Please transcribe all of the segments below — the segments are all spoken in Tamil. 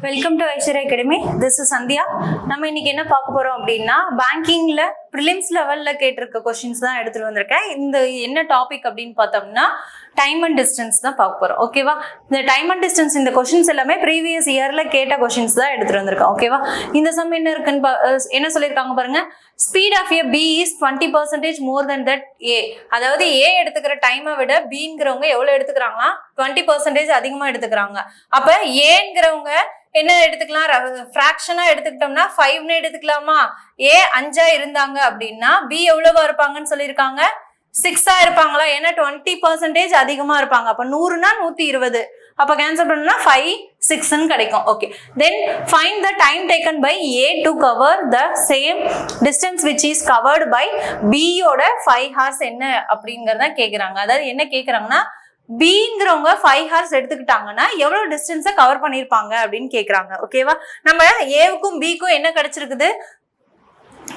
Welcome to Aishwarya academy. This is Sandhya. நம்ம இன்னைக்கு என்ன பார்க்க போறோம் அப்படின்னா, பேங்கிங்ல ப்ரிலிம்ஸ் லெவல்ல கேட்டிருக்க கொஸ்டின்ஸ் தான் எடுத்துட்டு வந்திருக்கேன். இந்த என்ன டாபிக் அப்படின்னு பார்த்தோம்னா டைம் அண்ட் டிஸ்டன்ஸ் தான் பார்க்க போறோம். ஓகேவா? இந்த டைம் அண்ட் டிஸ்டன்ஸ் இந்த கொஸ்டின்ஸ் எல்லாமே ப்ரீவியஸ் இயர்ல கேட்ட கொஸ்டின்ஸ் தான் எடுத்துட்டு வந்திருக்கேன். ஓகேவா? இந்த சம் என்ன இருக்குன்னு என்ன சொல்லியிருக்காங்க பாருங்க. Speed of A B is 20% more than that A. அதாவது ஏ எடுத்துக்கிற டைமை விட பிங்கிறவங்க எவ்வளவு எடுத்துக்கிறாங்களா 20% அதிகமா எடுத்துக்கிறாங்க. அப்ப ஏங்கிறவங்க என்ன எடுத்துக்கலாம், ஃபிராக்ஷனா எடுத்துக்கிட்டோம்னா 5ன்னு எடுத்துக்கலாமா? ஏ 5 இருந்தாங்க அப்படின்னா பி எவ்வளவா இருப்பாங்கன்னு சொல்லியிருக்காங்க, 6 இருப்பாங்களா? ஏன்னா 20% அதிகமா இருப்பாங்க. அப்ப 100னா 120. அப்ப கேன்சல் பண்ணா 5, 6ன்னு கிடைக்கும். Okay, then find the time taken by A to cover the same distance which is covered by பியோட 5 hours என்ன அப்படிங்கறத கேக்குறாங்க. அதாவது என்ன கேக்குறாங்கன்னா, பிங்கிறவங்க 5 hours எடுத்துக்கிட்டாங்கன்னா எவ்வளவு டிஸ்டன்ஸை கவர் பண்ணிருப்பாங்க அப்படின்னு கேக்குறாங்க. ஓகேவா? நம்ம ஏவுக்கும் பிக்கும் என்ன கிடைச்சிருக்குது,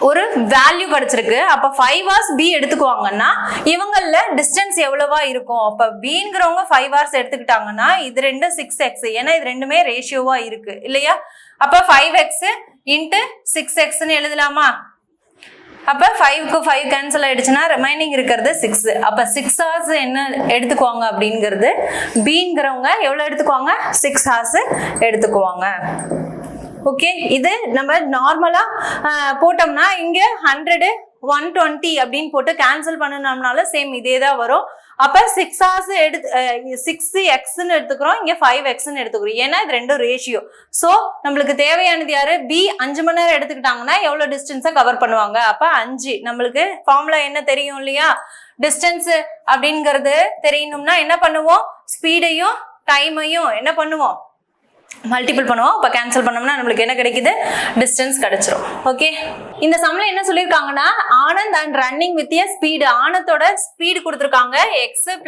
ஒரு வேல்யூ கிடைச்சிருக்கு. அப்ப 5 hours பி எடுத்துக்குவாங்கன்னா இவங்கள டிஸ்டன்ஸ் எவ்வளவா இருக்கும். அப்ப பிங்கிறவங்க 5 hours எடுத்துக்கிட்டாங்கன்னா இது ரெண்டு 6x, ஏன்னா இது ரெண்டுமே ரேஷியோவா இருக்கு இல்லையா? அப்ப 5x இன்ட்டு 6xன்னு எழுதலாமா? அப்ப 5க்கு 5 கேன்சல் ஆயிடுச்சுன்னா ரிமைனிங் இருக்கிறது 6. அப்ப 6 hours என்ன எடுத்துக்குவாங்க அப்படிங்கிறது, பிங்கிறவங்க எவ்வளவு எடுத்துக்குவாங்க, 6 hours எடுத்துக்குவாங்க. ஓகே, இது நம்ம நார்மலா போட்டோம்னா இங்க 100, 120 அப்படின்னு போட்டு கேன்சல் பண்ணணும்னால சேம் இதே தான் வரும். அப்ப 6 hours 6xன்னு எடுத்துக்கிறோம், இங்க 5xன்னு எடுத்துக்கிறோம். ஏன்னா இது ரெண்டும் ரேஷியோ. சோ நம்மளுக்கு தேவையானது யாரு, பி 5 மணி நேரம் எடுத்துக்கிட்டாங்கன்னா எவ்வளவு டிஸ்டன்ஸை கவர் பண்ணுவாங்க. அப்ப 5. நம்மளுக்கு ஃபார்முலா என்ன தெரியும் இல்லையா, டிஸ்டன்ஸ் அப்படிங்கிறது தெரியணும்னா என்ன பண்ணுவோம், ஸ்பீடையும் டைமையும் என்ன பண்ணுவோம், மல்டிபிள் பண்ணுவோம். அப்ப கேன்சல் பண்ணோம்னா நம்மளுக்கு என்ன கிடைக்குது, டிஸ்டன்ஸ் கிடைச்சிரும். ஓகே, இந்த சம்ல என்ன சொல்லிருக்காங்கன்னா, Anand and running with a speed, ஆனந்தோட ஸ்பீடு கொடுத்திருக்காங்க x +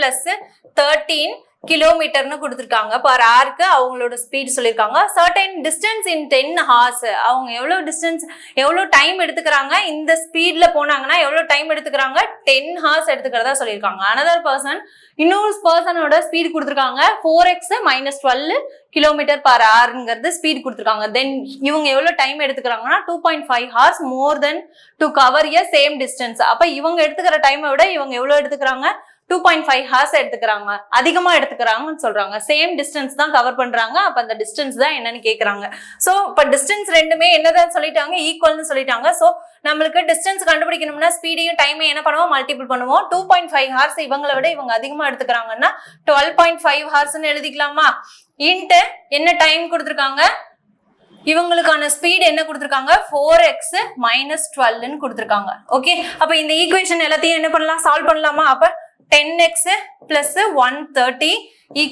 13 கிலோமீட்டர்னு கொடுத்துருக்காங்க. பர் ஹவருக்கு அவங்களோட ஸ்பீட் சொல்லியிருக்காங்க. சர்டைன் டிஸ்டன்ஸ் இன் 10 hours, அவங்க எவ்வளவு டிஸ்டன்ஸ் எவ்வளவு டைம் எடுத்துக்கிறாங்க, இந்த ஸ்பீட்ல போனாங்கன்னா எவ்வளவு டைம் எடுத்துக்கிறாங்க, 10 hours எடுத்துக்கிறதா சொல்லியிருக்காங்க. அனதர் பர்சன், இன்னொரு பர்சனோட ஸ்பீட் கொடுத்துருக்காங்க 4x - 12 கிலோமீட்டர் பர் ஹவர்ங்கிறது ஸ்பீட் கொடுத்துருக்காங்க. தென் இவங்க எவ்வளவு டைம் எடுத்துக்கிறாங்கன்னா 2.5 hours more than to cover a same distance. அப்ப இவங்க எடுத்துக்கிற டைமை விட இவங்க எவ்வளவு எடுத்துக்கிறாங்க, 2.5 hours எடுத்துக்கிறாங்க, அதிகமா எடுத்துக்கிறாங்கன்னு சொல்றாங்க. சேம் டிஸ்டன்ஸ் தான் கவர் பண்றாங்க. அப்ப அந்த டிஸ்டன்ஸ் தான் என்னன்னு கேக்குறாங்க. சோ இப்ப டிஸ்டன்ஸ் ரெண்டுமே என்னதான் சொல்லிட்டாங்க, ஈக்குவல்னு சொல்லிட்டாங்க. சோ நம்மளுக்கு டிஸ்டன்ஸ் கண்டுபிடிக்கணும்னா ஸ்பீடையும் டைமையும் என்ன பண்ணுவோம், மல்டிபிள் பண்ணுவோம். 2.5 hours இவங்களை விட இவங்க அதிகமா எடுத்துக்கிறாங்கன்னா 12.5 hoursன்னு எழுதிக்கலாமா? இன்ட்டு என்ன டைம் கொடுத்துருக்காங்க, இவங்களுக்கான ஸ்பீட் என்ன கொடுத்துருக்காங்க, 4x - 12ன்னு கொடுத்துருக்காங்க. ஓகே, அப்ப இந்த ஈக்குவேஷன் எல்லாத்தையும் என்ன பண்ணலாம், சால்வ் பண்ணலாமா? அப்ப 10x + 130 =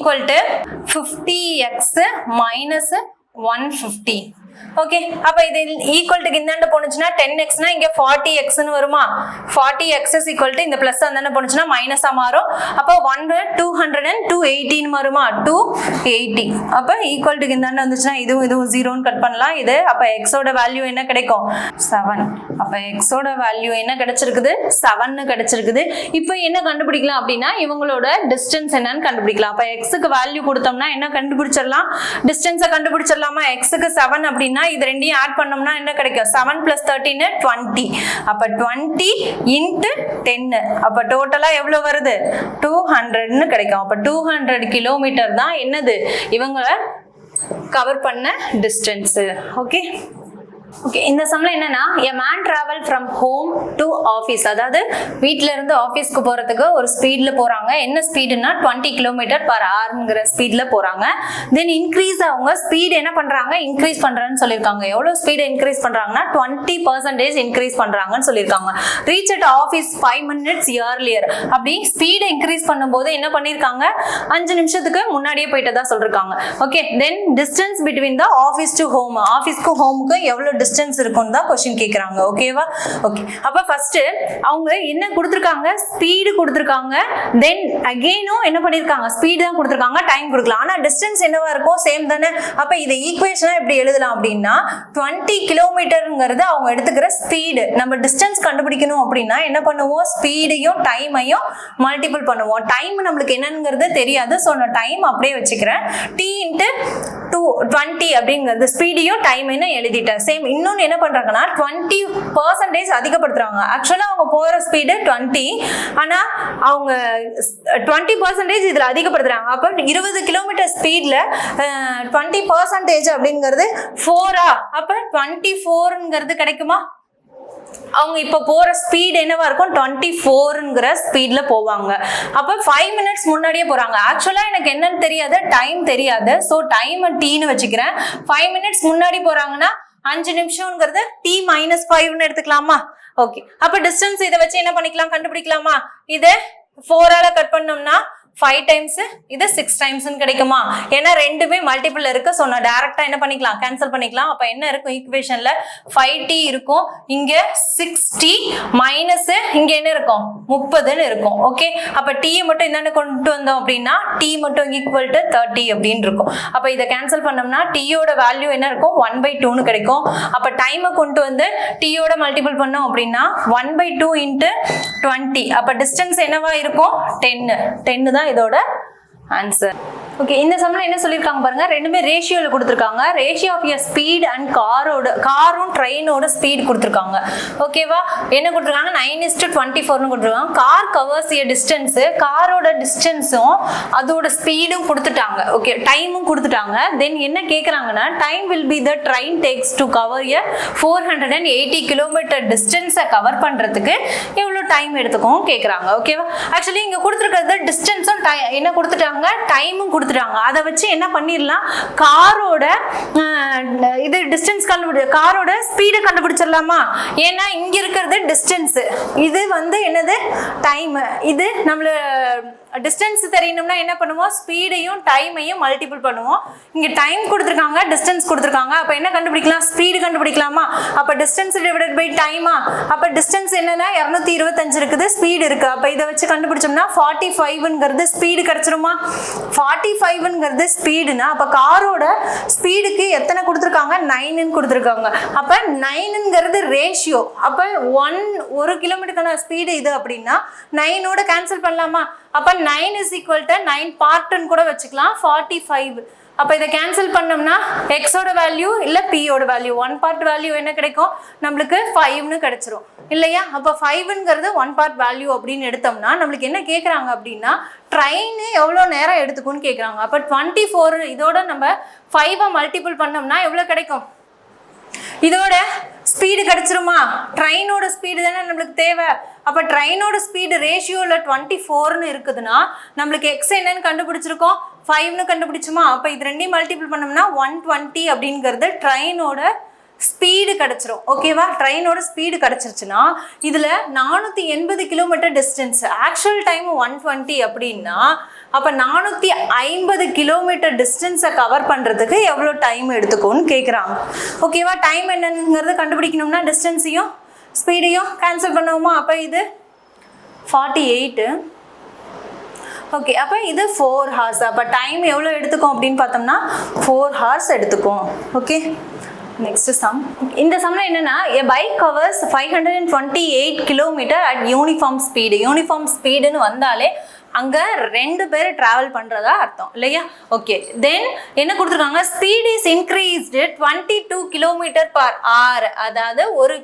50x - 150. ஓகே, அப்ப இது ஈக்குவல் டு இந்தாண்ட போனுச்சுன்னா 10xனா இங்க 40xன்னு வருமா? 40x = இந்த பிளஸ் அந்தாண்ட போனுச்சுன்னா மைனஸா மாறும். அப்ப 280 வருமா? 280. அப்ப ஈக்குவல் டு இந்தாண்ட வந்துச்சுன்னா இதுவும் 0ன்னு கட் பண்ணலாம். இது அப்ப x ஓட வேல்யூ என்ன கிடைக்கும், 7. அப்ப x ஓட வேல்யூ என்ன கிடைச்சிருக்குது, 7ன்னு கிடைச்சிருக்குது. இப்போ என்ன கண்டுபிடிக்கலாம் அப்படின்னா, இவங்களோட டிஸ்டன்ஸ் என்னன்னு கண்டுபிடிக்கலாம். அப்ப x-க்கு வேல்யூ கொடுத்தோம்னா என்ன கண்டுபிடிச்சிடலாம், டிஸ்டன்ஸை கண்டுபிடிச்சிடலாமா? x-க்கு 7 அப்படின்னா இது ரெண்டையும் ஆட் பண்ணோம்னா என்ன கிடைக்கும், 7 + 13 20. அப்ப 20 × 10. அப்ப டோட்டலா எவ்வளவு வருது, 200ன்னு கிடைக்கும். அப்ப 200 கிலோமீட்டர் தான் என்னது, இவங்க கவர் பண்ண டிஸ்டன்ஸ். ஓகே, ஓகே, இந்த சம்ல என்னன்னா, a man travel from home to office, அதாவது வீட்ல இருந்து ஆபீஸ்க்கு போறதுக்கு ஒரு ஸ்பீட்ல போறாங்க. என்ன ஸ்பீடுனா 20 km/hங்கிற ஸ்பீட்ல போறாங்க. தென் இன்க்ரீஸ், அவங்க ஸ்பீட் என்ன பண்றாங்க, இன்க்ரீஸ் பண்றேன்னு சொல்லியிருக்காங்க. எவ்வளவு ஸ்பீட் இன்க்ரீஸ் பண்றாங்கன்னா 20% இன்க்ரீஸ் பண்றாங்கன்னு சொல்லியிருக்காங்க. Reach at office 5 minutes earlier. அப்படி ஸ்பீடை இன்க்ரீஸ் பண்ணும்போது என்ன பண்ணிருக்காங்க, 5 நிமிஷத்துக்கு முன்னாடியே போயிட்டதா சொல்லிருக்காங்க. Okay, then distance between the office to home, ஆஃபீஸ்க்கு ஹோமுக்கு எவ்வளவு டிஸ்டன்ஸ் இருக்கும்னு தான் கொஸ்டின் கேட்குறாங்க. ஓகேவா? ஓகே, அப்போ ஃபர்ஸ்ட் அவங்க என்ன கொடுத்துருக்காங்க, ஸ்பீடு கொடுத்துருக்காங்க, தென் அகெயினும் என்ன பண்ணியிருக்காங்க, ஸ்பீடு தான் கொடுத்துருக்காங்க, டைம் கொடுக்கலாம். ஆனால் டிஸ்டன்ஸ் என்னவா இருக்கும், சேம் தானே. அப்போ இதை ஈக்குவேஷனாக எப்படி எழுதலாம் அப்படின்னா 20 கிலோமீட்டருங்கிறது அவங்க எடுத்துக்கிற ஸ்பீடு. நம்ம டிஸ்டன்ஸ் கண்டுபிடிக்கணும் அப்படின்னா என்ன பண்ணுவோம், ஸ்பீடையும் டைமையும் மல்டிபிள் பண்ணுவோம். டைம் நம்மளுக்கு என்னங்கிறது தெரியாது, ஸோ நான் டைம் அப்படியே வச்சுக்கிறேன். t இன்ட்டு 20 அப்படிங்கிறது ஸ்பீடையும் டைமையும் எழுதிட்டேன். சேம் இன்னொன்று என்ன பண்றாங்கன்னா 20% அதிகப்படுத்துறாங்க. ஆக்சுவலாக அவங்க போகிற ஸ்பீடு 20, ஆனால் அவங்க 20% இதில் அதிகப்படுத்துறாங்க. அப்போ 20 கிலோமீட்டர் ஸ்பீடில் 20% அப்படிங்கிறது 4. அப்போ 24ங்கிறது கிடைக்குமா? அவங்க இப்போ போற ஸ்பீட் என்னவா இருக்கும், 24ங்கிற ஸ்பீட்ல போவாங்க. அப்ப 5 மினிட்ஸ் முன்னாடியே போறாங்க. ஆக்சுவலா எனக்கு என்னன்னு தெரியாது, டைம் தெரியாது, ஸோ டைம் டீன்னு வச்சுக்கிறேன். 5 மினிட்ஸ் முன்னாடி போறாங்கன்னா 5 நிமிஷம்ங்கிறது t-5ன்னு எடுத்துக்கலாமா? ஓகே, அப்ப டிஸ்டன்ஸ் இதை வச்சு என்ன பண்ணிக்கலாம், கண்டுபிடிக்கலாமா? இதை 4ஆல கட் பண்ணோம்னா 5 டைம்ஸ், இது 6 டைம்ஸ்னு கிடைக்குமா? ஏன்னா ரெண்டுமே மல்டிபிள் இருக்கு, ஸோ நான் டைரக்டா என்ன பண்ணிக்கலாம், கேன்சல் பண்ணிக்கலாம். அப்ப என்ன இருக்கும் ஈக்குவேஷன்ல, 5t இருக்கும், இங்க 6t மைனஸ் இங்க என்ன இருக்கும், 30ன்னு இருக்கும். ஓகே, அப்ப t மட்டும் என்னன்னு கொண்டு வந்தோம் அப்படின்னா t மட்டும் ஈக்குவல் டு 30 அப்படின்னு இருக்கும். அப்ப இதை கேன்சல் பண்ணோம்னா t யோட வேல்யூ என்ன இருக்கும், 1/2ன்னு கிடைக்கும். அப்ப டைமை கொண்டு வந்து t யோட மல்டிபிள் பண்ணோம் அப்படின்னா 1/2 இன்ட்டு 20. அப்ப டிஸ்டன்ஸ் என்னவா இருக்கும், 10 தான் இதோட ஆன்சர். ஓகே, இந்த சம்ல என்ன சொல்லியிருக்காங்க பாருங்க, ரெண்டுமே ரேஷியோல கொடுத்துருக்காங்க. Ratio of a speed and காரும் ட்ரெயினோட ஸ்பீட் கொடுத்துருக்காங்க. ஓகேவா? என்ன கொடுத்துருக்காங்க, 9:24ன்னு கொடுத்துருக்காங்க. கார் கவர்ஸ் எ டிஸ்டன்ஸ், காரோட டிஸ்டன்ஸும் அதோட ஸ்பீடும் கொடுத்துட்டாங்க. ஓகே, டைமும் கொடுத்துட்டாங்க. தென் என்ன கேட்குறாங்கன்னா time will be the train takes to cover a 480 kilometre டிஸ்டன்ஸை கவர் பண்ணுறதுக்கு எவ்வளோ டைம் எடுத்துக்கும் கேட்குறாங்க. ஓகேவா? ஆக்சுவலி இங்கே கொடுத்துருக்கிறது டிஸ்டன்ஸும் என்ன கொடுத்துட்டாங்க, டைமும் கொடுத்துட்டாங்க. அதை வச்சு என்ன பண்ணிடலாம், காரோட இது டிஸ்டன்ஸ் காரோட ஸ்பீடு கண்டுபிடிச்சிடலாமா? ஏன்னா இங்க இருக்கிறது டிஸ்டன்ஸ், இது வந்து என்னது டைம். இது நம்மள டிஸ்டன்ஸ் தெரியணும்னா என்ன பண்ணுவோம், ஸ்பீடையும் டைமையும் மல்டிபிள் பண்ணுவோம். இங்க டைம் கொடுத்துருக்காங்க, டிஸ்டன்ஸ் கொடுத்துருக்காங்க. அப்ப என்ன கண்டுபிடிக்கலாம், ஸ்பீடு கண்டுபிடிக்கலாமா? அப்ப டிஸ்டன்ஸ் டிவைடட் பை டைமா? அப்ப டிஸ்டன்ஸ் என்னன்னா 225 இருக்குது, ஸ்பீடு இருக்கு. அப்ப இதை வச்சு கண்டுபிடிச்சோம்னா 45ங்கிறது ஸ்பீடு கிடைச்சிருமா? 45ங்கிறது ஸ்பீடுனா அப்ப காரோட ஸ்பீடுக்கு எத்தனை கொடுத்துருக்காங்க, 9ன்னு கொடுத்துருக்காங்க. அப்ப 9ங்கிறது ரேஷியோ. அப்ப 1 கிலோமீட்டருக்கான ஸ்பீடு இது அப்படின்னா 9ஓட கேன்சல் பண்ணலாமா? அப்ப 9 is equal to 9 பார்ட்னு கூட வச்சுக்கலாம், 45. அப்ப இதை கேன்சல் பண்ணோம்னா x ஓட வேல்யூ இல்ல p ஓட வேல்யூ, 1 பார்ட் வேல்யூ என்ன கிடைக்கும், நம்மளுக்கு 5ன்னு கிடைச்சிரும் இல்லையா? அப்ப 5ங்கிறது 1 பார்ட் வேல்யூ அப்படின்னு எடுத்தோம்னா நம்மளுக்கு என்ன கேட்குறாங்க அப்படின்னா ட்ரெயின் எவ்வளோ நேரம் எடுத்துக்கும்னு கேட்குறாங்க. அப்ப 24 இதோட நம்ம 5 மல்டிபிள் பண்ணோம்னா எவ்வளோ கிடைக்கும், இதோட ஸ்பீடு கிடைச்சிருமா? ட்ரெயினோட ஸ்பீடு தானே நம்மளுக்கு தேவை. அப்ப ட்ரெயினோட ஸ்பீடு ரேஷியோல 24ன்னு இருக்குதுன்னா நம்மளுக்கு எக்ஸ் என்னன்னு கண்டுபிடிச்சிருக்கோம், 5ன்னு கண்டுபிடிச்சுமா? அப்ப இது ரெண்டையும் மல்டிபிள் பண்ணோம்னா 120 அப்படிங்கிறது ட்ரெயினோட ஸ்பீடு கிடைச்சிரும். ஓகேவா? ட்ரெயினோட ஸ்பீடு கிடைச்சிருச்சுன்னா இதுல 480 கிலோமீட்டர் டிஸ்டன்ஸ், ஆக்சுவல் டைம் 120 அப்படின்னா அப்ப 450 கிலோமீட்டர் டிஸ்டன்ஸை கவர் பண்றதுக்கு எவ்வளோ டைம் எடுத்துக்கும்னு கேட்குறாங்க. ஓகேவா? டைம் என்னங்கிறது கண்டுபிடிக்கணும்னா டிஸ்டன்ஸையும் ஸ்பீடையும் கேன்சல் பண்ணுவோமா? அப்போ இது 48. ஓகே, அப்போ இது 4 hours. அப்போ டைம் எவ்வளோ எடுத்துக்கும் அப்படின்னு பார்த்தோம்னா 4 hours எடுத்துக்கும். Okay, next sum. இந்த சம்ல என்னன்னா a bike covers 528 kilometre at uniform speed. Uniform ஸ்பீடுன்னு வந்தாலே அங்க 2 பேர் டிராவல் பண்றதா அர்த்தம் இல்லையா? ஓகே, தென் என்ன கொடுத்துருக்காங்க, speed is increased 22 kilometre per hour. அதாவது ஒரு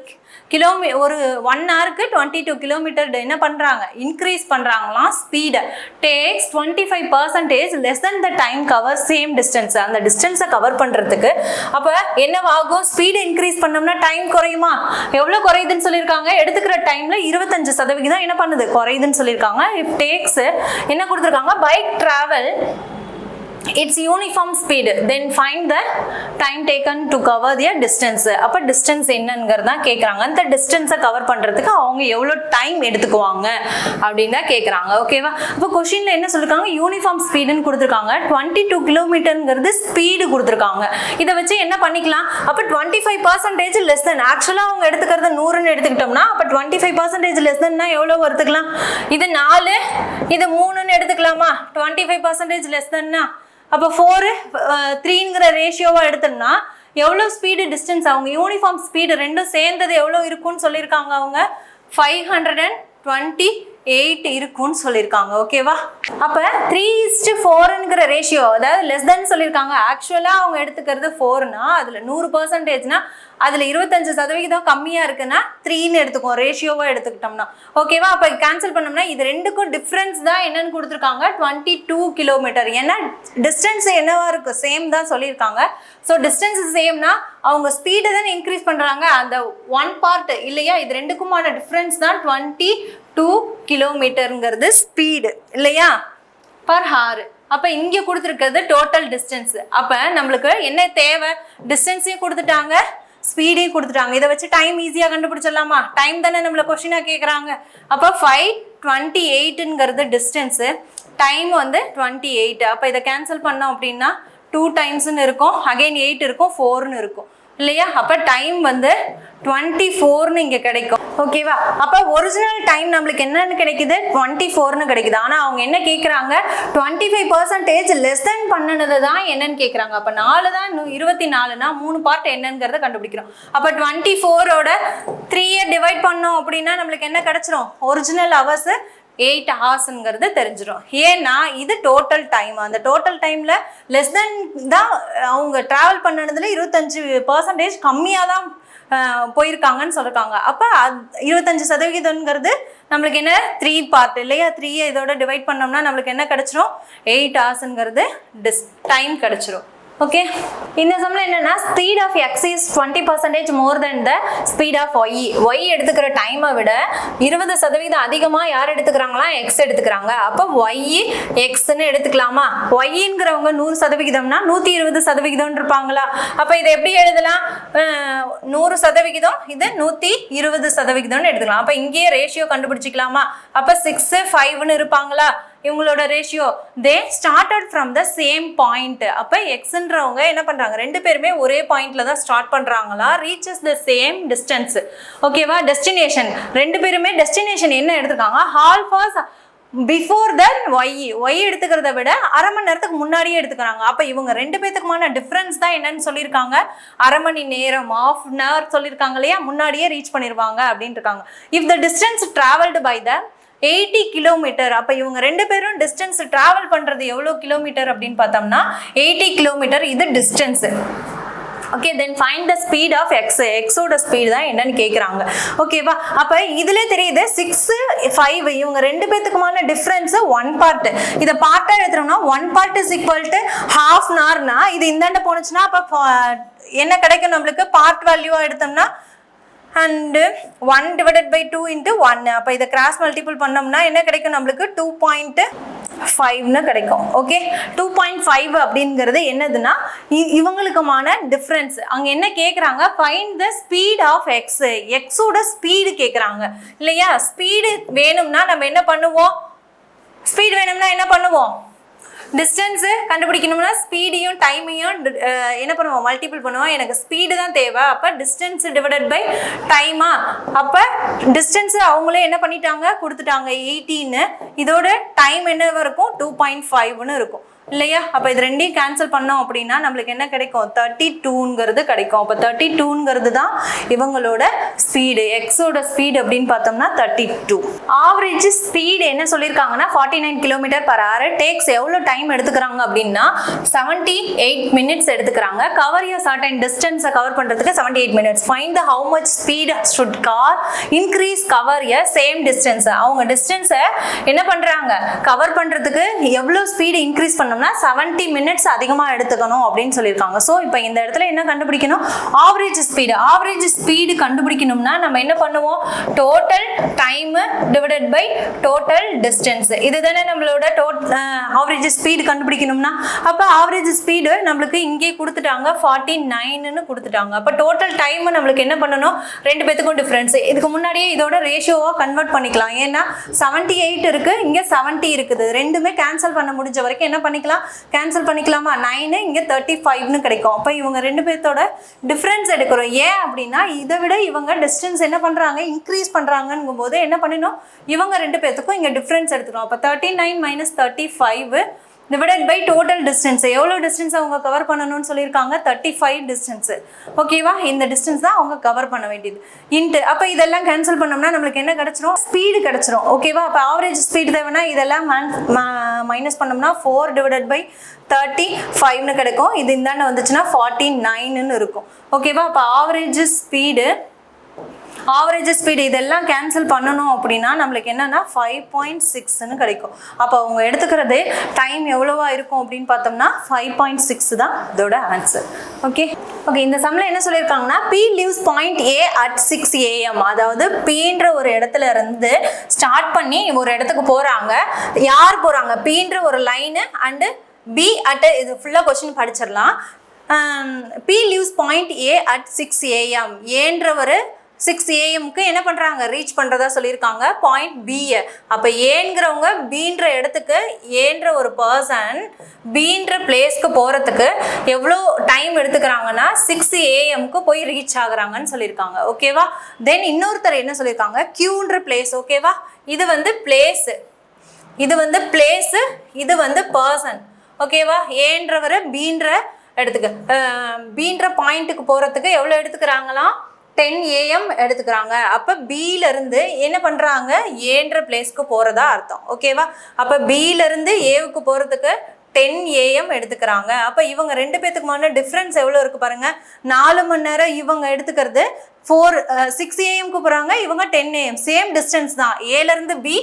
1 ஹவருக்கு 22 கிலோமீட்டர் என்ன பண்றாங்க, இன்க்ரீஸ் பண்றாங்களாம் ஸ்பீடை. Takes 25% less than the time cover same distance. அந்த டிஸ்டன்ஸை கவர் பண்றதுக்கு அப்ப என்னவாகும், ஸ்பீடு இன்க்ரீஸ் பண்ணோம்னா டைம் குறையுமா? எவ்வளவு குறையுதுன்னு சொல்லியிருக்காங்க, எடுத்துக்கிற டைம்ல 25% என்ன பண்ணுது, குறையுதுன்னு சொல்லியிருக்காங்க. இஃப் டேக்ஸ் என்ன கொடுத்துருக்காங்க, bike travel its uniform speed, then find the time taken to cover their distance. அப்ப distance என்னங்கறத கேக்குறாங்க. அந்த distance கவர் பண்றதுக்கு அவங்க எவ்வளவு டைம் எடுத்துக்குவாங்க அப்படினா கேக்குறாங்க. ஓகேவா? அப்ப क्वेश्चनல என்ன சொல்லிருக்காங்க? யூனிஃபார்ம் ஸ்பீடுன்னு கொடுத்திருக்காங்க. 22 கிலோமீட்டர்ங்கிறது ஸ்பீடு கொடுத்திருக்காங்க. இத வச்சு என்ன பண்ணிக்கலாம்? அப்ப 25% less than, ஆக்சுவலா அவங்க எடுத்துக்கிறது 100 ன்னு எடுத்துக்கிட்டோம்னா அப்ப 25% less than னா எவ்வளவு எடுத்துக்கலாம்? இது 4 இது 3 ன்னு எடுத்துக்கலாமா? 25% less than னா அப்ப 4 3ங்கற ரேஷியோவா எடுத்தோம்னா எவ்வளவு ஸ்பீடு டிஸ்டன்ஸ் அவங்க யூனிஃபார்ம் ஸ்பீடு ரெண்டும் சேர்ந்தது எவ்வளவு இருக்கும்னு சொல்லிருக்காங்க அவங்க 528 இருக்கும்னு சொல்லிருக்காங்க. ஓகேவா? அப்ப 3:4ங்கற ரேஷியோ, அதாவது லெஸ் தென் சொல்லிருக்காங்க. ஆக்சுவலா அவங்க எடுத்துக்கிறது 4னா அதுல 100%னா அதுல 25% கம்மியா இருக்குன்னா 3ன்னு எடுத்துக்கோம், ரேஷியோவா எடுத்துக்கிட்டோம்னா. ஓகேவா? அப்ப கேன்சல் பண்ணோம்னா இது ரெண்டுக்கும் டிஃபரன்ஸ் தான் என்னன்னு கொடுத்துருக்காங்க 22 கிலோமீட்டர். ஏன்னா டிஸ்டன்ஸ் என்னவா இருக்கு? சேம் தான் சொல்லியிருக்காங்க. ஸோ டிஸ்டன்ஸ் சேம்னா அவங்க ஸ்பீடை தான் இன்க்ரீஸ் பண்றாங்க, அந்த ஒன் பார்ட் இல்லையா? இது ரெண்டுக்குமான டிஃபரன்ஸ் தான் 22 கிலோமீட்டருங்கிறது ஸ்பீடு இல்லையா பர் ஹார். அப்ப இங்க கொடுத்துருக்கிறது டோட்டல் டிஸ்டன்ஸ். அப்ப நம்மளுக்கு என்ன தேவை? டிஸ்டன்ஸையும் கொடுத்துட்டாங்க, ஸ்பீடையும் கொடுத்துட்டாங்க. இதை வச்சு டைம் ஈஸியா கண்டுபிடிச்சிடலாமா? டைம் தானே நம்மள கொஸ்டினா கேட்குறாங்க. அப்ப 5:28ங்கிறது டிஸ்டன்ஸ், டைம் வந்து 28. அப்ப இதை கேன்சல் பண்ணோம் அப்படின்னா 2 டைம்ஸ்ன்னு இருக்கும், அகைன் 8 இருக்கும், 4ன்னு இருக்கும் இல்லையா? அப்ப டைம் வந்து 24ன்னு இங்க கிடைக்கும். ஓகேவா? அப்ப ஒரிஜினல் டைம் நம்மளுக்கு என்னன்னு கிடைக்குது? 24ன்னு கிடைக்குது. ஆனா அவங்க என்ன கேக்குறாங்க? 25% லெஸ் தென் பண்ணனது தான் என்னன்னு கேக்குறாங்க. அப்ப 4 தான் 24னா 3 பார்ட் என்னங்கிறத கண்டுபிடிக்கிறோம். அப்ப 24ஓட 3 டிவைட் பண்ணோம் அப்படின்னா நம்மளுக்கு என்ன கிடைச்சிரும்? ஒரிஜினல் ஹவர்ஸ் 8 ஹார்ஸ்ங்கிறது தெரிஞ்சிடும். ஏன்னா இது டோட்டல் டைம். அந்த டோட்டல் டைம்ல லெஸ் தென் தான் அவங்க டிராவல் பண்ணதுல 25% கம்மியாக தான் போயிருக்காங்கன்னு சொல்லிருக்காங்க. அப்ப 25%ங்கிறது நம்மளுக்கு என்ன 3 பார்ட் இல்லையா? 3 இதோட டிவைட் பண்ணோம்னா நம்மளுக்கு என்ன கிடைச்சிரும்? 8 ஹார்ஸ்ங்கிறது டைம் கிடைச்சிரும். ஓகே, இந்த சம்ல என்னன்னா speed of X is 20% more than the speed of Y. Y எடுத்துக்கிற டைமை விட 20% அதிகமாக யார் எடுத்துக்கிறாங்களா? எக்ஸ் எடுத்துக்கிறாங்க. அப்போ ஒய் எக்ஸ்ன்னு எடுத்துக்கலாமா? ஒய்ங்கிறவங்க 100%னா 120% இருப்பாங்களா? அப்போ இதை எப்படி எழுதலாம்? 100%, இது 120% எடுத்துக்கலாம். அப்போ இங்கேயே ரேஷியோ கண்டுபிடிச்சிக்கலாமா? அப்போ 6, 5ன்னு இருப்பாங்களா இவங்களோட ratio? They started from the same point. அப்போ எக்ஸ்ன்றவங்க என்ன பண்றாங்க? ரெண்டு பேருமே ஒரே பாயிண்ட்ல தான் ஸ்டார்ட் பண்றாங்களா? Reaches the same distance. ஓகேவா? டெஸ்டினேஷன் ரெண்டு பேருமே டெஸ்டினேஷன் என்ன எடுத்துருக்காங்க? Half hours before than Y எடுத்துக்கிறத விட அரை மணி நேரத்துக்கு முன்னாடியே எடுத்துக்கிறாங்க. அப்போ இவங்க ரெண்டு பேத்துக்குமான டிஃப்ரென்ஸ் தான் என்னன்னு சொல்லியிருக்காங்க? அரை மணி நேரம், ஆஃப் அன் ஹவர் சொல்லியிருக்காங்க இல்லையா? முன்னாடியே ரீச் பண்ணிடுவாங்க அப்படின்னு இருக்காங்க. If the distance travelled by the 80 kilometre. அப்போ இவங்க ரெண்டு பேரும் டிஸ்டன்ஸ் டிராவல் பண்றது எவ்வளோ கிலோமீட்டர் அப்படின்னு பார்த்தோம்னா 80 கிலோமீட்டர் இது distance. Okay, then find the speed of X. எக்ஸோட ஸ்பீட் தான் என்னன்னு கேட்குறாங்க. ஓகேவா? அப்போ இதுல தெரியுது 6, 5 இவங்க ரெண்டு பேத்துக்குமான டிஃப்ரென்ஸ் 1 பார்ட். இதை பார்ட்டா எடுத்துட்டோம்னா 1 part is equal to half an ஹவர்னா இது இந்தாண்ட போனுச்சுன்னா அப்போ என்ன கிடைக்கும் நம்மளுக்கு? பார்ட் வேல்யூவா எடுத்தோம்னா and 1 divided by 2 into 1. அப்போ இதை கிராஸ் மல்டிபிள் பண்ணோம்னா என்ன கிடைக்கும் நம்மளுக்கு? 2.5ன்னு கிடைக்கும். ஓகே, 2.5 அப்படிங்கிறது என்னதுன்னா இவங்களுக்குமான டிஃப்ரென்ஸ். அங்க என்ன கேட்குறாங்க? Find the speed of X. எக்ஸோட ஸ்பீடு கேட்குறாங்க இல்லையா? ஸ்பீடு வேணும்னா நம்ம என்ன பண்ணுவோம்? ஸ்பீடு வேணும்னா என்ன பண்ணுவோம்? டிஸ்டன்ஸு கண்டுபிடிக்கணும்னா ஸ்பீடையும் டைமையும் என்ன பண்ணுவோம்? மல்டிபிள் பண்ணுவோம். எனக்கு ஸ்பீடு தான் தேவை. அப்போ டிஸ்டன்ஸ் டிவைடட் பை டைமா? அப்போ டிஸ்டன்ஸு அவங்களே என்ன பண்ணிட்டாங்க? கொடுத்துட்டாங்க 18. இதோட டைம் என்ன இருக்கும்? 2.5ன்னு இருக்கும் இல்லையா? அப்போ இது ரெண்டையும் கேன்சல் பண்ணோம் அப்படின்னா நம்மளுக்கு என்ன கிடைக்கும்? 32ங்கிறது கிடைக்கும். அப்போ 32ங்கிறது தான் இவங்களோட ஸ்பீடு. எக்ஸோட ஸ்பீடு அப்படின்னு பார்த்தோம்னா 32. ஆவரேஜ் ஸ்பீடு என்ன சொல்லியிருக்காங்கன்னா 49 கிலோமீட்டர் பர் ஹவர். டேக்ஸ் எவ்வளோ டைம் எடுத்துக்கிறாங்க அப்படின்னா 78 மினிட்ஸ் எடுத்துக்கிறாங்க. கவர் ய சர்டன் டிஸ்டன்ஸை கவர் பண்ணுறதுக்கு 78 minutes. Find the how much speed should car increase cover ய சேம் டிஸ்டன்ஸ். அவங்க டிஸ்டன்ஸை என்ன பண்ணுறாங்க? கவர் பண்ணுறதுக்கு எவ்வளோ ஸ்பீடு இன்க்ரீஸ் பண்ணோம்னா பார்த்தோம்னா 70 மினிட்ஸ் அதிகமாக எடுத்துக்கணும் அப்படின்னு சொல்லியிருக்காங்க. ஸோ இப்போ இந்த இடத்துல என்ன கண்டுபிடிக்கணும்? ஆவரேஜ் ஸ்பீடு கண்டுபிடிக்கணும்னா நம்ம என்ன பண்ணுவோம்? Total time divided by total distance. இதுதானே நம்மளோட ஆவரேஜ் ஸ்பீடு கண்டுபிடிக்கணும்னா. அப்போ ஆவரேஜ் ஸ்பீடு நம்மளுக்கு இங்கே கொடுத்துட்டாங்க 49ன்னு கொடுத்துட்டாங்க. அப்போ டோட்டல் டைம் நம்மளுக்கு என்ன பண்ணணும்? ரெண்டு பேத்துக்கும் டிஃபரன்ஸ். இதுக்கு முன்னாடியே இதோட ரேஷியோவாக கன்வெர்ட் பண்ணிக்கலாம். ஏன்னா 78 இருக்கு, இங்கே 70 இருக்குது. ரெண்டுமே கேன்சல் பண்ண முடிஞ்ச வரைக்கும் என்ன பண்ணிக்கலாம்? கேன்சல் பண்ணிக்கலாமா? 9 இங்கே 35ன்னு கிடைக்கும். அப்போ இவங்க ரெண்டு பேர்த்தோட டிஃபரன்ஸ் எடுக்கிறோம். ஏன் அப்படின்னா இதை விட இவங்க டிஸ்டன்ஸ் என்ன பண்றாங்க? இன்க்ரீஸ் பண்றாங்கங்கும் போது என்ன பண்ணணும்? இவங்க ரெண்டு பேர்த்துக்கும் இங்கே டிஃபரன்ஸ் எடுத்துக்கணும். அப்போ 39 - 35 டிவைடட் பை டோட்டல் டிஸ்டன்ஸ். எவ்வளோ டிஸ்டன்ஸ் அவங்க கவர் பண்ணணும்னு சொல்லியிருக்காங்க? 35 டிஸ்டன்ஸ். ஓகேவா? இந்த டிஸ்டன்ஸ் தான் அவங்க கவர் பண்ண வேண்டியது. இன்ட்டு அப்போ இதெல்லாம் கேன்சல் பண்ணோம்னா நம்மளுக்கு என்ன கிடைச்சிரும்? ஸ்பீடு கிடைச்சிரும். ஓகேவா? அப்போ ஆவரேஜ் ஸ்பீடு தேவைன்னா இதெல்லாம் மைனஸ் பண்ணோம்னா 4 டிவைடட் பை 35ன்னு கிடைக்கும். இது இந்தாண்ட வந்துச்சுன்னா 49ன்னு இருக்கும். ஓகேவா? அப்போ ஆவரேஜ் ஸ்பீடு இதெல்லாம் கேன்சல் பண்ணணும் அப்படின்னா நம்மளுக்கு என்னன்னா 5.6ன்னு கிடைக்கும். அப்போ அவங்க எடுத்துக்கிறது டைம் எவ்வளவா இருக்கும் அப்படின்னு பார்த்தோம்னா 5.6 தான் இதோட ஆன்சர். ஓகே, இந்த சம்ல என்ன சொல்லியிருக்காங்கன்னா P leaves point A at 6 AM. அதாவது Pன்ற ஒரு இடத்துல இருந்து ஸ்டார்ட் பண்ணி ஒரு இடத்துக்கு போறாங்க. யார் போறாங்க? Pன்ற ஒரு லைனு அண்டு B at இது ஃபுல்லாக கொஸ்டின் படிச்சிடலாம். P leaves point A at 6 AM. ஏன்றவர் 6 AM என்ன பண்றாங்க? ரீச் பண்றதா சொல்லியிருக்காங்க பாயிண்ட் B. அப்ப ஏங்கிறவங்க Bன்ற இடத்துக்கு ஏன்ற ஒரு பர்சன் Bன்ற பிளேஸ்க்கு போறதுக்கு எவ்வளோ டைம் எடுத்துக்கிறாங்கன்னா 6 AM போய் ரீச் ஆகுறாங்கன்னு சொல்லியிருக்காங்க. ஓகேவா? தென் இன்னொருத்தர் என்ன சொல்லியிருக்காங்க? Qன்ற பிளேஸ். ஓகேவா? இது வந்து பிளேஸ், இது வந்து பிளேஸ், இது வந்து பர்சன். ஓகேவா? ஏன்றவர் Bன்ற இடத்துக்கு Bன்ற பாயிண்ட்டுக்கு போறதுக்கு எவ்வளோ எடுத்துக்கிறாங்களாம்? 10 AM எடுத்துக்கிறாங்க. அப்போ Bலேருந்து என்ன பண்ணுறாங்க? ஏன்ற பிளேஸ்க்கு போகிறதா அர்த்தம். ஓகேவா? அப்போ Bலேருந்து ஏவுக்கு போகிறதுக்கு 10 AM எடுத்துக்கிறாங்க. அப்போ இவங்க ரெண்டு பேத்துக்குமான டிஃப்ரென்ஸ் எவ்வளோ இருக்குது பாருங்க. 4 மணி நேரம் இவங்க எடுத்துக்கிறது 6 AM போகிறாங்க, இவங்க 10 AM. சேம் டிஸ்டன்ஸ் தான். ஏலேருந்து B,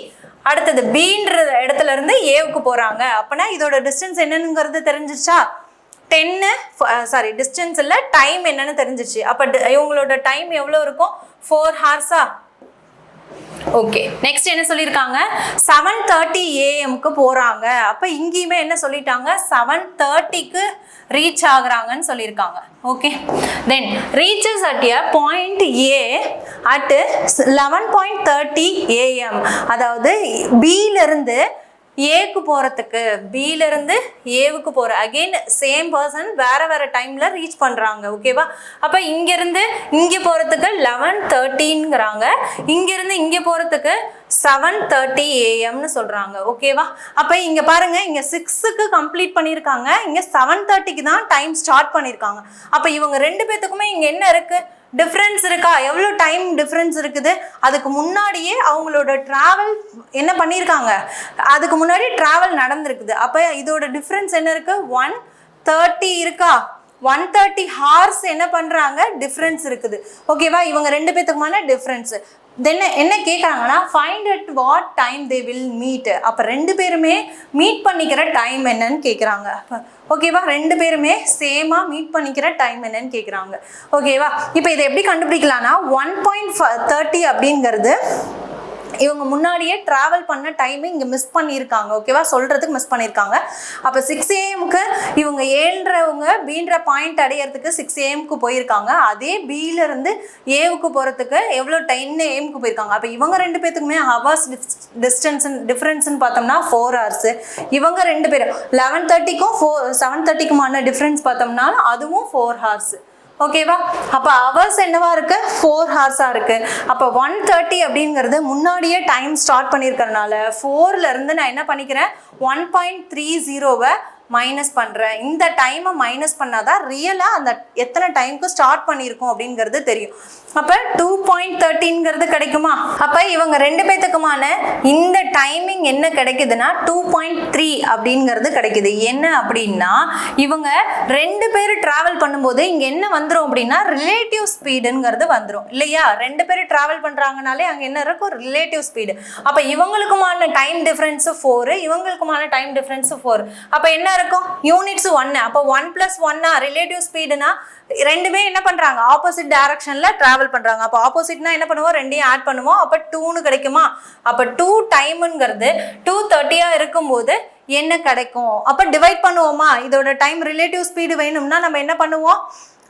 அடுத்தது Bன்ற இடத்துல இருந்து ஏவுக்கு போகிறாங்க. அப்போனா இதோட டிஸ்டன்ஸ் என்னங்கிறது தெரிஞ்சிச்சா? டிஸ்டன்ஸ் இல்லை, டைம் என்னன்னு தெரிஞ்சிச்சு. அப்போ இவங்களோட டைம் எவ்வளோ இருக்கும்? 4 hours. ஓகே, நெக்ஸ்ட் என்ன சொல்லியிருக்காங்க? 7:30 AM போகிறாங்க. அப்போ இங்கேயுமே என்ன சொல்லிட்டாங்க? 7:30க்கு ரீச் ஆகுறாங்கன்னு சொல்லியிருக்காங்க. Okay, then reaches at a point A at 11:30 AM. அதாவது Bலேருந்து ஏக்கு போகிறதுக்கு, Bலேருந்து ஏவுக்கு போகிற அகெயின் சேம் பர்சன் வேற டைமில் ரீச் பண்ணுறாங்க. ஓகேவா? அப்போ இங்கேருந்து இங்கே போகிறதுக்கு 11:30ங்கிறாங்க, இங்கேருந்து இங்கே போகிறதுக்கு 7:30 AMன்னு சொல்கிறாங்க. ஓகேவா? அப்போ இங்கே பாருங்கள், இங்கே 6க்கு கம்ப்ளீட் பண்ணியிருக்காங்க, இங்கே 7:30க்கு தான் டைம் ஸ்டார்ட் பண்ணியிருக்காங்க. அப்போ இவங்க ரெண்டு பேத்துக்குமே இங்கே என்ன இருக்குது? டிஃப்ரென்ஸ் இருக்கா? எவ்வளோ டைம் டிஃப்ரென்ஸ் இருக்குது? அதுக்கு முன்னாடியே அவங்களோட ட்ராவல் என்ன பண்ணியிருக்காங்க? அதுக்கு முன்னாடி ட்ராவல் நடந்திருக்குது. அப்போ இதோட டிஃப்ரென்ஸ் என்ன இருக்குது? 1:30 இருக்கா? 1:30 hours என்ன பண்ணுறாங்க? டிஃப்ரென்ஸ் இருக்குது. ஓகேவா? இவங்க ரெண்டு பேத்துக்குமான டிஃப்ரென்ஸு. தென் என்ன கேட்குறாங்கன்னா find at what time they will meet. அப்போ ரெண்டு பேருமே மீட் பண்ணிக்கிற டைம் என்னன்னு கேட்குறாங்க. ஓகேவா? ரெண்டு பேருமே சேமாக மீட் பண்ணிக்கிற டைம் என்னன்னு கேட்குறாங்க. ஓகேவா? இப்போ இதை எப்படி கண்டுபிடிக்கலாம்னா 1.30 அப்படிங்கிறது இவங்க முன்னாடியே ட்ராவல் பண்ண டைமை இங்கே மிஸ் பண்ணியிருக்காங்க. ஓகேவா? சொல்கிறதுக்கு மிஸ் பண்ணியிருக்காங்க. அப்போ 6 AM இவங்க ஏன்றவங்க Bன்ற பாயிண்ட் அடையிறதுக்கு 6 AM போயிருக்காங்க. அதே Bலேருந்து ஏவுக்கு போகிறதுக்கு எவ்வளோ 10 AM போயிருக்காங்க. அப்போ இவங்க ரெண்டு பேத்துக்குமே ஹவர்ஸ் டிஃப்ரென்ஸ்ன்னு பார்த்தோம்னா 4 hours. இவங்க ரெண்டு பேரும் 11:30க்கும் 7:30க்குமான டிஃப்ரென்ஸ் பார்த்தோம்னா அதுவும் 4 hours. ஓகேவா? அப்போ ஹவர்ஸ் என்னவா இருக்கு? 4 hours இருக்கு. அப்போ 1:30 அப்படிங்கிறது முன்னாடியே டைம் ஸ்டார்ட் பண்ணியிருக்கிறதுனால 4லேருந்து நான் என்ன பண்ணிக்கிறேன்? 1.30 மைனஸ் பண்ணுறேன். இந்த டைமை மைனஸ் பண்ணாதான் ரியலாக அந்த எத்தனை டைமுக்கு ஸ்டார்ட் பண்ணியிருக்கோம் அப்படிங்கிறது தெரியும். அப்போ 2.30ங்கிறது கிடைக்குமா? அப்போ இவங்க ரெண்டு பேத்துக்குமான இந்த டைமிங் என்ன கிடைக்குதுன்னா 2.3 அப்படிங்கிறது கிடைக்குது. என்ன அப்படின்னா இவங்க ரெண்டு பேர் ட்ராவல் பண்ணும்போது இங்கே என்ன வந்துடும் அப்படின்னா ரிலேட்டிவ் ஸ்பீடுங்கிறது வந்துடும் இல்லையா? ரெண்டு பேர் ட்ராவல் பண்ணுறாங்கனாலே அங்கே என்ன இருக்கும்? Relative speed. அப்போ இவங்களுக்குமான டைம் டிஃப்ரென்ஸு 4, இவங்களுக்குமான டைம் டிஃப்ரென்ஸு 4. அப்போ என்ன இருக்கும் யூனிட்ஸ் 1 அப்போ 1 + 1 ரிலேட்டிவ் ஸ்பீடுனா ரெண்டுமே என்ன பண்றாங்க ஆப்போசிட் டைரக்ஷன்ல டிராவல் பண்றாங்க அப்போ ஆப்போசிட்னா என்ன பண்ணுவோம் ரெண்டையும் ஆட் பண்ணுவோம் அப்போ 2ன்னு கிடைக்குமா அப்போ 2 டைம்ங்கிறது 2:30 இருக்கும்போது என்ன கிடைக்கும் அப்போ டிவைட் பண்ணுவோமா இதோட டைம் ரிலேட்டிவ் ஸ்பீடு வேணும்னா நம்ம என்ன பண்ணுவோம்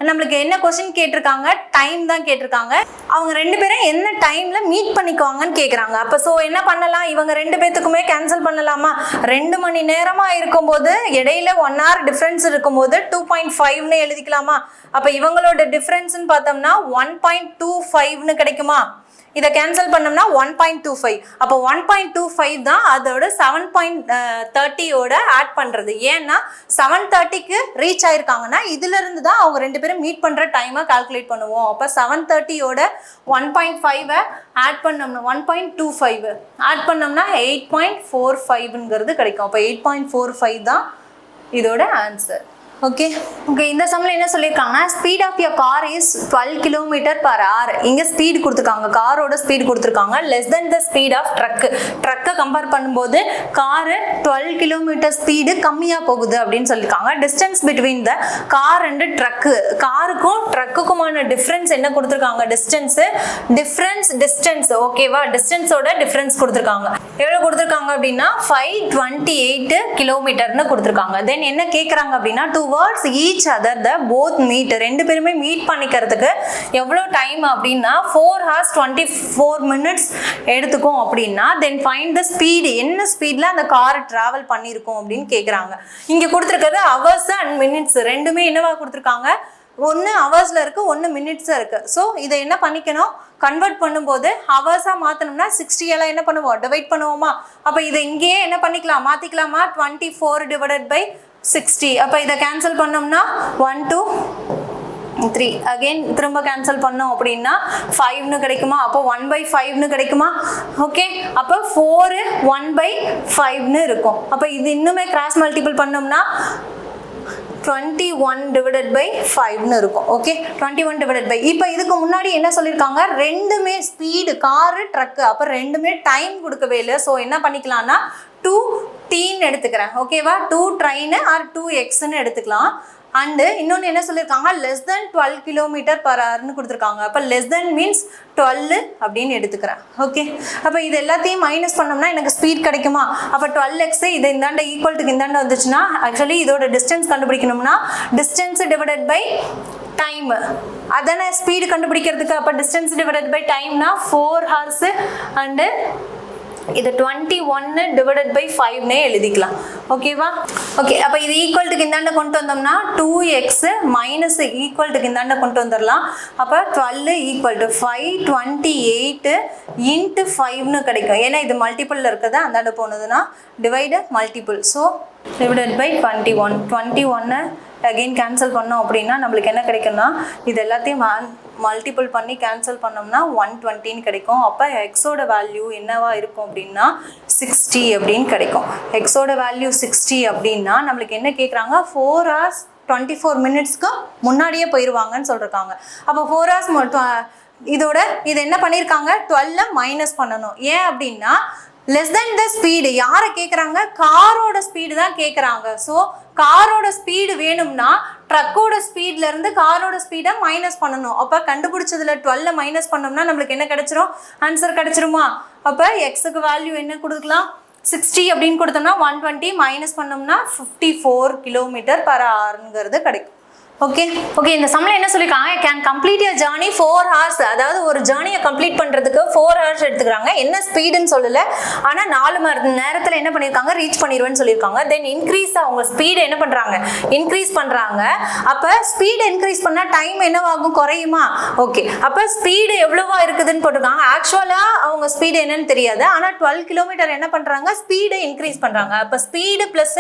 நம்மளுக்கு என்ன கொஸ்டின் கேட்டிருக்காங்க டைம் தான் கேட்டிருக்காங்க அவங்க ரெண்டு பேரும் என்ன டைம்ல மீட் பண்ணிக்குவாங்கன்னு கேட்குறாங்க அப்போ ஸோ என்ன பண்ணலாம் இவங்க ரெண்டு பேத்துக்குமே கேன்சல் பண்ணலாமா 2 மணி நேரமா இருக்கும்போது இடையில 1 hour டிஃப்ரென்ஸ் இருக்கும்போது 2.5ன்னு எழுதிக்கலாமா அப்போ இவங்களோட டிஃப்ரென்ஸ்ன்னு பார்த்தோம்னா 1.25ன்னு கிடைக்குமா இதை கேன்சல் பண்ணோம்னா 1.25 அப்போ 1.25 தான் அதோட 7.30யோட ஆட் பண்றது ஏன்னா 7:30க்கு ரீச் ஆயிருக்காங்கன்னா இதுல இருந்து தான் அவங்க ரெண்டு பேரும் மீட் பண்ற டைமை கால்குலேட் பண்ணுவோம் அப்போ 7:30யோட 1.5 ஆட் பண்ணோம்னா 1.25 ஆட் பண்ணோம்னா 8.45ங்கிறது கிடைக்கும் அப்போ 8.45 தான் இதோட ஆன்சர் ஓகே இந்த சம்ல என்ன சொல்லியிருக்காங்கன்னா speed of your car is 12 km/h இங்கே ஸ்பீடு கொடுத்துருக்காங்க காரோட ஸ்பீடு கொடுத்துருக்காங்க less than the speed of ட்ரக்கை கம்பேர் பண்ணும்போது காரு 12 km ஸ்பீடு கம்மியாக போகுது அப்படின்னு சொல்லியிருக்காங்க distance between the car and truck காருக்கும் ட்ரக்குக்குமான டிஃப்ரென்ஸ் என்ன கொடுத்துருக்காங்க டிஸ்டன்ஸ் ஓகேவா டிஸ்டன்ஸோட டிஃப்ரென்ஸ் கொடுத்துருக்காங்க எவ்வளோ கொடுத்துருக்காங்க அப்படின்னா 528 km கொடுத்துருக்காங்க தென் என்ன கேட்குறாங்க அப்படின்னா towards each other the both meet ரெண்டு பேருமே மீட் பண்ணிக்கிறதுக்கு எவ்வளோ டைம் அப்படின்னா 4 hours 24 minutes எடுத்துக்கும் அப்படின்னா தென் ஃபைண்ட் த ஸ்பீடு என்ன ஸ்பீட்ல அந்த கார் டிராவல் பண்ணியிருக்கோம் அப்படின்னு கேட்குறாங்க இங்கே கொடுத்துருக்கிறது ஹவர்ஸ் அண்ட் மினிட்ஸ் ரெண்டுமே என்னவா கொடுத்துருக்காங்க ஒன்று ஹவர்ஸில் இருக்குது ஒன்று மினிட்ஸாக இருக்குது ஸோ இதை என்ன பண்ணிக்கணும் கன்வெர்ட் பண்ணும்போது ஹவர்ஸாக மாற்றணும்னா 60 எல்லாம் என்ன பண்ணுவோம் டிவைட் பண்ணுவோமா அப்போ இதை இங்கேயே என்ன பண்ணிக்கலாம் மாற்றிக்கலாமா 24 / 60 அப்போ இதை கேன்சல் பண்ணோம்னா 1 2 3 அகெயின் திரும்ப கேன்சல் பண்ணோம் அப்படின்னா 5ன்னு கிடைக்குமா அப்போ 1/5ன்னு கிடைக்குமா ஓகே அப்போ 4 1/5ன்னு இருக்கும் அப்போ இது இன்னுமே கிராஸ் மல்டிபிள் பண்ணோம்னா 21/5ன்னு இருக்கும் ஓகே 21/5 இப்போ இதுக்கு முன்னாடி என்ன சொல்லியிருக்காங்க ரெண்டுமே ஸ்பீடு காரு ட்ரக்கு அப்போ ரெண்டுமே டைம் கொடுக்கவே இல்லை ஸோ என்ன பண்ணிக்கலாம்னா 2t எடுத்துக்கிறேன் ஓகேவா 2 ட்ரெயின் ஆர் 2xன்னு எடுத்துக்கலாம் அண்டு இன்னொன்று என்ன சொல்லியிருக்காங்க லெஸ் தென் 12 km/hன்னு கொடுத்துருக்காங்க அப்போ லெஸ் தென் மீன்ஸ் 12 அப்படின்னு எடுத்துக்கிறேன் ஓகே அப்போ இது எல்லாத்தையும் மைனஸ் பண்ணோம்னா எனக்கு ஸ்பீட் கிடைக்குமா அப்போ 12x இது இந்தாண்ட ஈக்குவல்ட்டுக்கு இந்தாண்ட வந்துச்சுன்னா ஆக்சுவலி இதோட டிஸ்டன்ஸ் கண்டுபிடிக்கணும்னா டிஸ்டன்ஸ் டிவைடட் பை டைம் அதானே ஸ்பீடு கண்டுபிடிக்கிறதுக்கு அப்போ டிஸ்டன்ஸ் டிவைடட் பை டைம்னா 4 hours அண்டு இது 21/5னே எழுதிக்கலாம் ஓகேவா ஓகே அப்போ இது ஈக்குவல்ட்டுக்கு இந்தாண்ட கொண்டு வந்தோம்னா 2x மைனஸ் ஈக்குவல்ட்டுக்கு இந்தாண்ட கொண்டு வந்துடலாம் அப்போ 12 = 528 × 5ன்னு கிடைக்கும் ஏன்னா இது மல்டிபிளில் இருக்குது அந்தாண்ட போனதுன்னா divide multiple so divided by 21 again cancel பண்ணோம் அப்படின்னா நம்மளுக்கு என்ன கிடைக்கும்னா இது எல்லாத்தையும் மல்டிபிள் பண்ணி கேன்சல் பண்ணோம்னா 120ன்னு கிடைக்கும் அப்போ எக்ஸோட வேல்யூ என்னவா இருக்கும் அப்படின்னா 60 அப்படின்னு கிடைக்கும் எக்ஸோட வேல்யூ 60 அப்படின்னா நம்மளுக்கு என்ன கேட்குறாங்க 4 hours 24 minutesக்கு முன்னாடியே போயிடுவாங்கன்னு சொல்லியிருக்காங்க அப்போ 4 hours இதோட இது என்ன பண்ணியிருக்காங்க 12 மைனஸ் பண்ணணும் ஏன் அப்படின்னா லெஸ் தென் த ஸ்பீடு யாரை கேட்குறாங்க காரோட ஸ்பீடு தான் கேட்குறாங்க ஸோ காரோட ஸ்பீடு வேணும்னா ட்ரக்கோட ஸ்பீட்லேருந்து காரோட ஸ்பீடை மைனஸ் பண்ணணும் அப்போ கண்டுபிடிச்சதுல 12 மைனஸ் பண்ணோம்னா நம்மளுக்கு என்ன கிடைச்சிரும் ஆன்சர் கிடைச்சிருமா அப்போ எக்ஸுக்கு வேல்யூ என்ன கொடுக்கலாம் 60 அப்படின்னு கொடுத்தோம்னா 120 மைனஸ் பண்ணோம்னா 54 km/hங்கிறது கிடைக்கும் ஓகே இந்த சம்மில் என்ன சொல்லியிருக்காங்க can complete your journey 4 hours அதாவது ஒரு ஜர்னியை கம்ப்ளீட் பண்ணுறதுக்கு 4 hours எடுத்துக்கிறாங்க என்ன ஸ்பீடுன்னு சொல்லலை ஆனால் 4 மணி நேரத்தில் என்ன பண்ணியிருக்காங்க ரீச் பண்ணிடுவேன்னு சொல்லியிருக்காங்க தென் இன்க்ரீஸ் அவங்க ஸ்பீடு என்ன பண்ணுறாங்க இன்க்ரீஸ் பண்ணுறாங்க அப்போ ஸ்பீடு இன்க்ரீஸ் பண்ணால் டைம் என்னவாகும் குறையுமா ஓகே அப்போ ஸ்பீடு எவ்வளவா இருக்குதுன்னு போட்டிருக்காங்க ஆக்சுவலாக அவங்க ஸ்பீடு என்னன்னு தெரியாது ஆனால் 12 km என்ன பண்ணுறாங்க ஸ்பீடை இன்க்ரீஸ் பண்ணுறாங்க அப்போ ஸ்பீடு ப்ளஸ்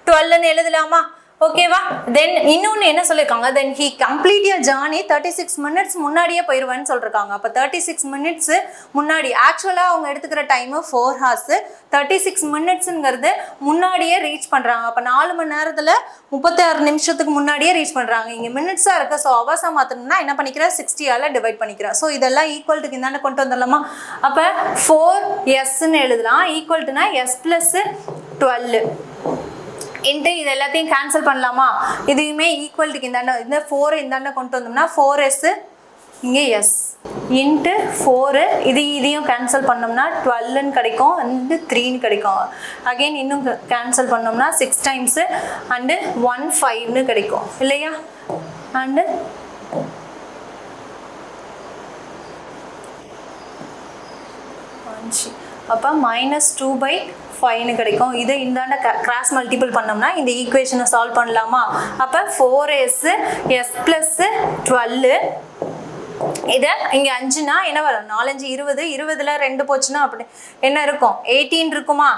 12ன்னு எழுதலாமா ஓகேவா தென் இன்னொன்று என்ன சொல்லியிருக்காங்க then he complete your journey 36 minutes முன்னாடியே போயிடுவேன்னு சொல்லியிருக்காங்க அப்போ 36 minutes முன்னாடி ஆக்சுவலாக அவங்க எடுத்துக்கிற டைமு 4 hours 36 minutesங்கிறது முன்னாடியே ரீச் பண்ணுறாங்க அப்போ 4 மணி நேரத்தில் 36 நிமிஷத்துக்கு முன்னாடியே ரீச் பண்ணுறாங்க இங்கே மினிட்ஸாக இருக்குது ஸோ அவர்ஸாக மாற்றணும்னா என்ன பண்ணிக்கிறேன் 60ஆல் டிவைட் பண்ணிக்கிறேன் ஸோ இதெல்லாம் ஈக்குவல்ட்டுக்கு இந்தாண்ட கொண்டு வந்துடலாமா அப்போ 4s எழுதலாம் ஈக்குவல்ட்டுனா s + 12 இன்ட்டு இது எல்லாத்தையும் கேன்சல் பண்ணலாமா? இதையுமே ஈக்குவல்ட்டுக்கு இந்த 4 இந்தாண்ட கொண்டு வந்தோம்னா 4s இங்கே எஸ் இன்ட்டு 4 இதையும் கேன்சல் பண்ணோம்னா 12ன்னு கிடைக்கும் அண்டு 3ன்னு கிடைக்கும். அகெயின் இன்னும் கேன்சல் பண்ணோம்னா 6 டைம்ஸு அண்டு 1 5ன்னு கிடைக்கும் இல்லையா? அண்டு அப்போ -2/5ன்னு கிடைக்கும். இதை இந்தாண்ட கிராஸ் மல்டிபிள் பண்ணோம்னா இந்த ஈக்குவேஷனை சால்வ் பண்ணலாமா? அப்போ 4s s + 12 இதை இங்கே 5னா என்ன வரும்? 4 5 20 20ல் 2 போச்சுன்னா அப்படி என்ன இருக்கும்? 18 இருக்குமா?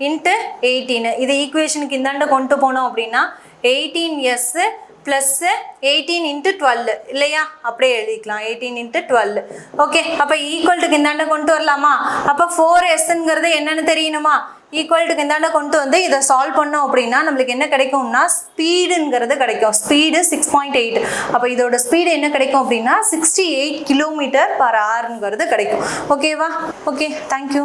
இன்ட்டு 18 இது ஈக்குவேஷனுக்கு இந்தாண்ட கொண்டு போனோம் அப்படின்னா 18s + 18 × 12 இல்லையா? அப்படியே எழுதிக்கலாம் 18 × 12. ஓகே, அப்போ ஈக்குவல்ட்டுக்கு இந்தாண்ட கொண்டு வரலாமா? அப்போ 4sங்கிறது என்னன்னு தெரியணுமா? ஈக்குவல்ட்டுக்கு இந்தாண்ட கொண்டு வந்து இதை சால்வ் பண்ணோம் அப்படின்னா நம்மளுக்கு என்ன கிடைக்கும்னா ஸ்பீடுங்கிறது கிடைக்கும். ஸ்பீடு 6.8. அப்போ இதோட ஸ்பீடு என்ன கிடைக்கும் அப்படின்னா 68 km/h கிடைக்கும். ஓகேவா? Okay, thank you.